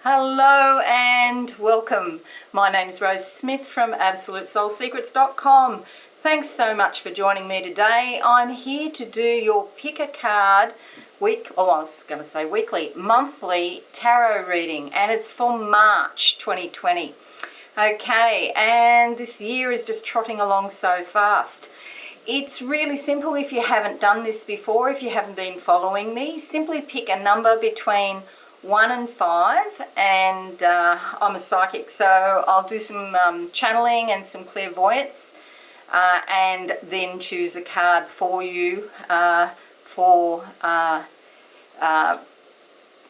Hello and welcome. My name is Rose Smith from AbsoluteSoulSecrets.com. Thanks so much for joining me today. I'm here to do your pick a card monthly tarot reading, and it's for March 2020. Okay, and this year is just trotting along so fast. It's really simple if you haven't done this before, if you haven't been following me. Simply pick a number between 1 and 5, and I'm a psychic, so I'll do some channeling and some clairvoyance, and then choose a card for you for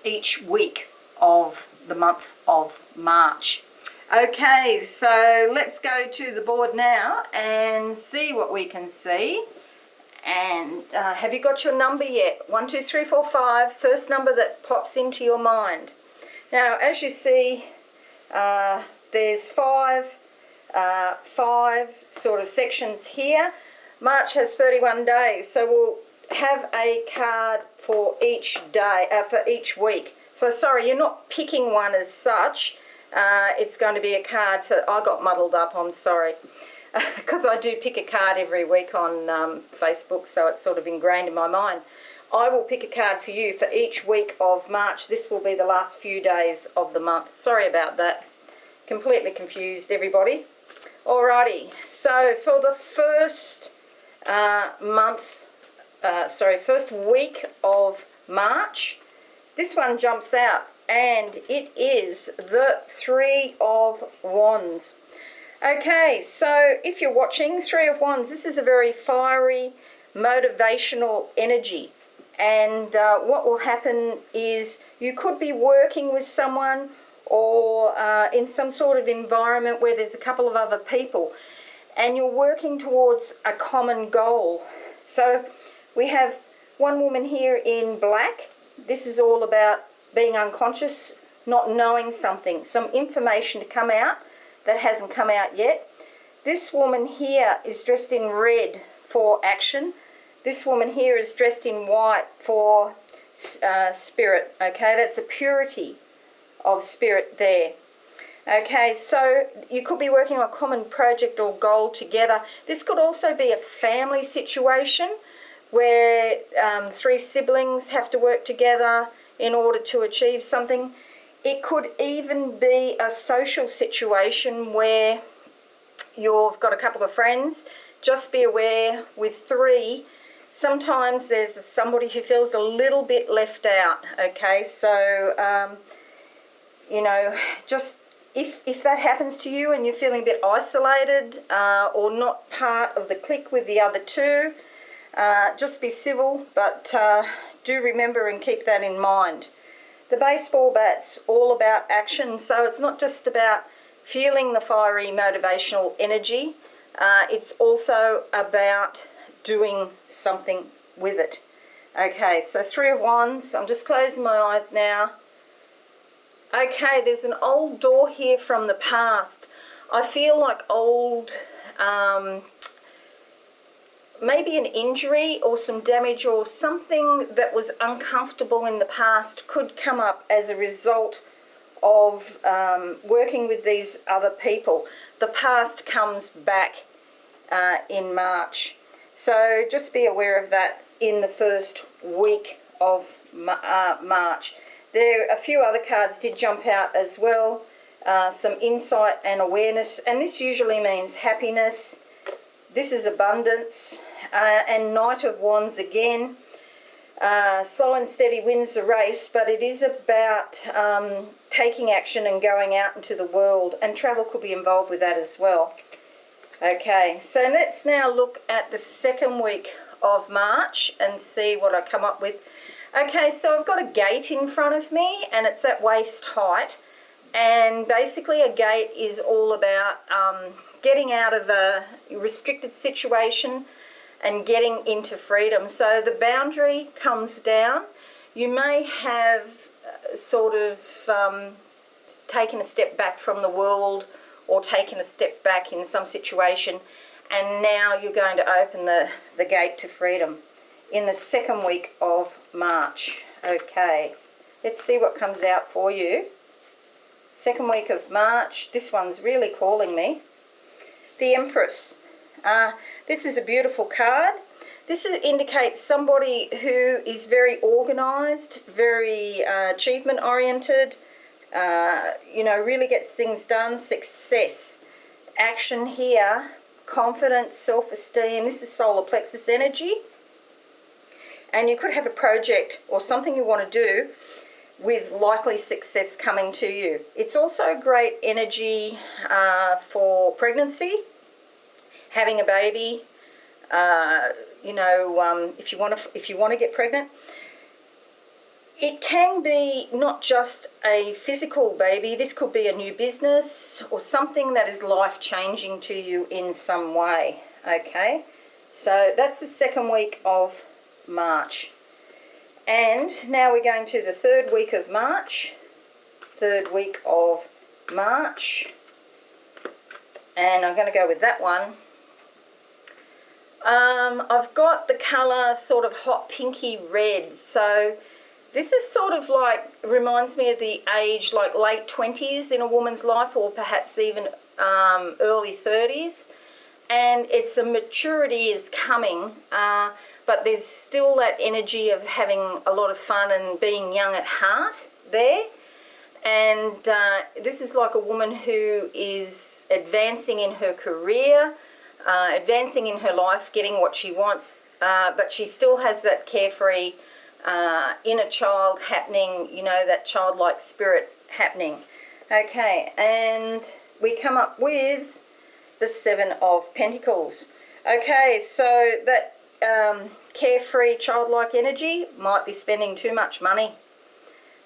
each week of the month of March. Okay, so let's go to the board now and see what we can see. And have you got your number yet? 1, 2, 3, 4, 5. First number that pops into your mind. Now, as you see, there's five sort of sections here. March has 31 days, so we'll have a card for each day, for each week. So sorry, you're not picking one as such. It's going to be a card for. I got muddled up. I'm sorry. Because I do pick a card every week on Facebook, so it's sort of ingrained in my mind. I will pick a card for you for each week of March. This will be the last few days of the month. Sorry about that. Completely confused, everybody. Alrighty, so for the first first week of March, this one jumps out, and it is the 3 of Wands. Okay, so if you're watching, 3 of Wands, this is a very fiery, motivational energy. And what will happen is you could be working with someone or in some sort of environment where there's a couple of other people, and you're working towards a common goal. So we have one woman here in black. This is all about being unconscious, not knowing something, some information to come out that hasn't come out yet. This woman here is dressed in red for action. This woman here is dressed in white for spirit. Okay, that's a purity of spirit there. Okay, so you could be working on a common project or goal together. This could also be a family situation where 3 siblings have to work together in order to achieve something. It could even be a social situation where you've got a couple of friends. Just be aware with 3, sometimes there's somebody who feels a little bit left out, okay? So, just if that happens to you and you're feeling a bit isolated or not part of the clique with the other 2, just be civil, but do remember and keep that in mind. The baseball bat's all about action, so it's not just about feeling the fiery motivational energy, it's also about doing something with it. Okay, so 3 of Wands, I'm just closing my eyes now. Okay, there's an old door here from the past. I feel like old, maybe an injury or some damage or something that was uncomfortable in the past could come up as a result of working with these other people. The past comes back in March. So just be aware of that in the first week of March. A few other cards did jump out as well. Some insight and awareness, and this usually means happiness. This is abundance. And Knight of Wands again. Slow and steady wins the race, but it is about taking action and going out into the world, and travel could be involved with that as well. Okay, so let's now look at the second week of March and see what I come up with. Okay, so I've got a gate in front of me, and it's at waist height, and basically a gate is all about getting out of a restricted situation and getting into freedom. So the boundary comes down. You may have sort of taken a step back from the world or taken a step back in some situation, and now you're going to open the gate to freedom in the second week of March. Okay, let's see what comes out for you. Second week of March. This one's really calling me. The Empress. This is a beautiful card. This indicates somebody who is very organised, very achievement oriented, you know, really gets things done, success, action here, confidence, self-esteem. This is solar plexus energy. And you could have a project or something you want to do with likely success coming to you. It's also great energy for pregnancy, having a baby, you know, if you want to get pregnant. It can be not just a physical baby. This could be a new business or something that is life-changing to you in some way, okay? So that's the second week of March. And now we're going to the third week of March. Third week of March. And I'm going to go with that one. I've got the colour sort of hot pinky red. So this is sort of like, reminds me of the age like late 20s in a woman's life, or perhaps even early 30s. And it's a maturity is coming, but there's still that energy of having a lot of fun and being young at heart there. And this is like a woman who is advancing in her career, advancing in her life, getting what she wants, but she still has that carefree inner child happening, you know, that childlike spirit happening. Okay, and we come up with the Seven of Pentacles. Okay, so that carefree childlike energy might be spending too much money.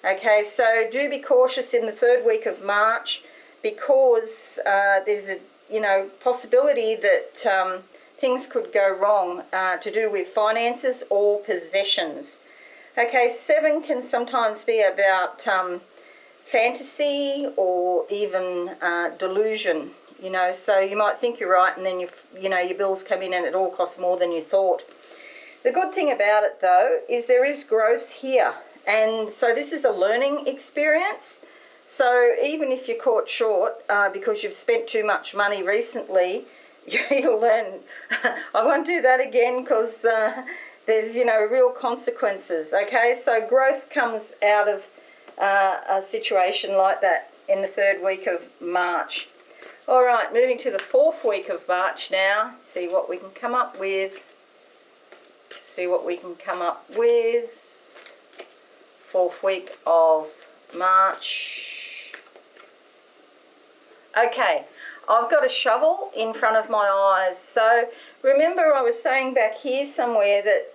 Okay, so do be cautious in the third week of March, because there's a, you know, possibility that things could go wrong to do with finances or possessions. Okay, 7 can sometimes be about fantasy or even delusion, you know, so you might think you're right, and then you know, your bills come in and it all costs more than you thought. The good thing about it though is there is growth here, and so this is a learning experience. So even if you're caught short because you've spent too much money recently, you'll learn, I won't do that again, because there's, you know, real consequences, okay? So growth comes out of a situation like that in the third week of March. All right, moving to the fourth week of March now. Let's see what we can come up with. Fourth week of March. Okay, I've got a shovel in front of my eyes. So remember I was saying back here somewhere that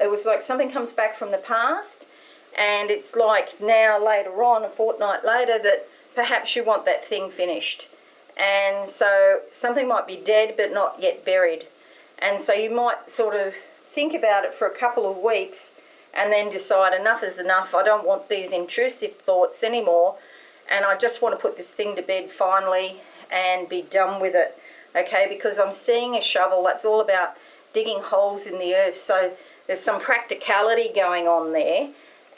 it was like something comes back from the past, and it's like now later on, a fortnight later, that perhaps you want that thing finished. And so something might be dead but not yet buried. And so you might sort of think about it for a couple of weeks and then decide enough is enough. I don't want these intrusive thoughts anymore, and I just want to put this thing to bed finally and be done with it. Okay, because I'm seeing a shovel that's all about digging holes in the earth. So there's some practicality going on there,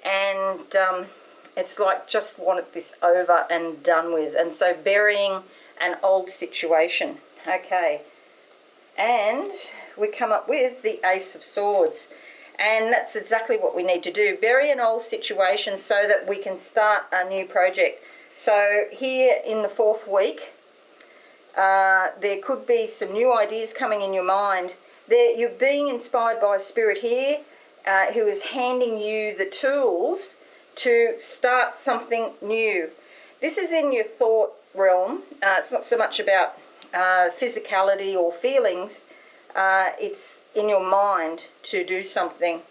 and it's like just wanted this over and done with. And so burying an old situation. Okay, and we come up with the Ace of Swords, and that's exactly what we need to do. Bury an old situation so that we can start a new project. So here in the fourth week, there could be some new ideas coming in your mind. You're being inspired by Spirit here, who is handing you the tools to start something new. This is in your thought realm. It's not so much about physicality or feelings. It's in your mind to do something.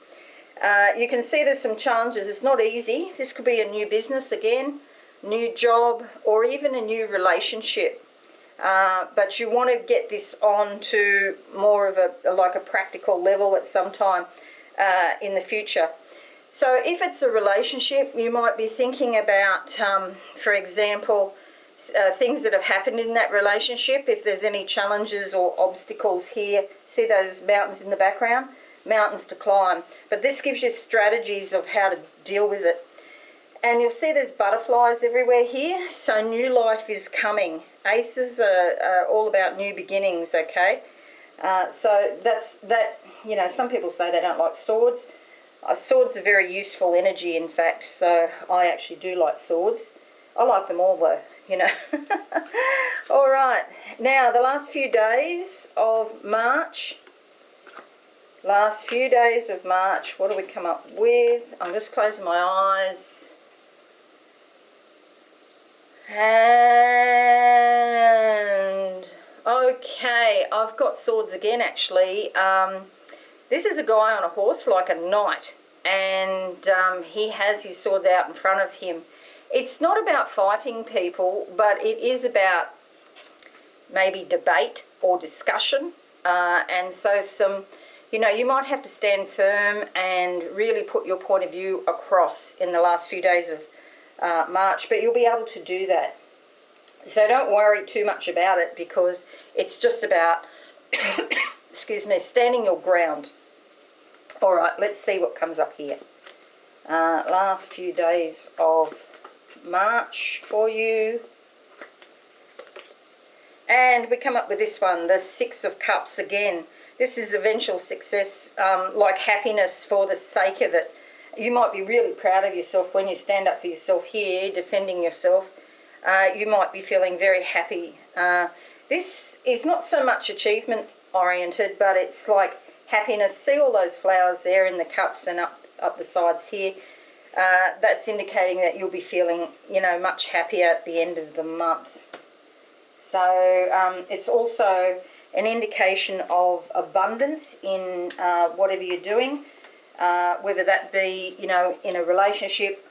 You can see there's some challenges. It's not easy. This could be a new business again, new job, or even a new relationship. But you want to get this on to more of a practical level at some time in the future. So if it's a relationship, you might be thinking about, for example, things that have happened in that relationship. If there's any challenges or obstacles here, see those mountains in the background? Mountains to climb. But this gives you strategies of how to deal with it. And you'll see there's butterflies everywhere here, so new life is coming. Aces are all about new beginnings, okay? So that's that. You know, some people say they don't like swords. Swords are very useful energy, in fact, so I actually do like swords. I like them all though, you know. All right, now the last few days of March. Last few days of March, what do we come up with? I'm just closing my eyes. And okay, I've got swords again actually. This is a guy on a horse, like a knight, and he has his sword out in front of him. It's not about fighting people, but it is about maybe debate or discussion. And so some, you know, you might have to stand firm and really put your point of view across in the last few days of March, but you'll be able to do that. So don't worry too much about it, because it's just about, excuse me, standing your ground. All right, let's see what comes up here. Last few days of March for you. And we come up with this one, the Six of Cups again. This is eventual success, like happiness for the sake of it. You might be really proud of yourself when you stand up for yourself here, defending yourself. You might be feeling very happy. This is not so much achievement oriented, but it's like happiness. See all those flowers there in the cups and up the sides here? That's indicating that you'll be feeling, you know, much happier at the end of the month. So it's also an indication of abundance in whatever you're doing, whether that be, you know, in a relationship,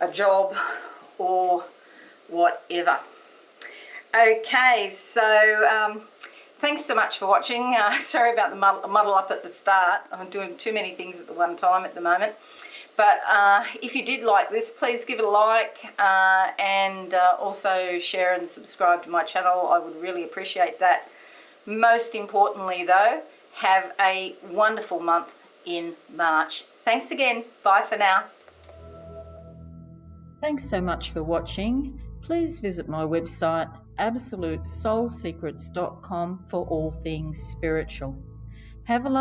a job, or whatever. Okay, so thanks so much for watching. Sorry about the muddle up at the start. I'm doing too many things at the one time at the moment. But if you did like this, please give it a like, and also share and subscribe to my channel. I would really appreciate that. Most importantly though, have a wonderful month in March. Thanks again. Bye for now. Thanks so much for watching. Please visit my website absolutesoulsecrets.com for all things spiritual. Have a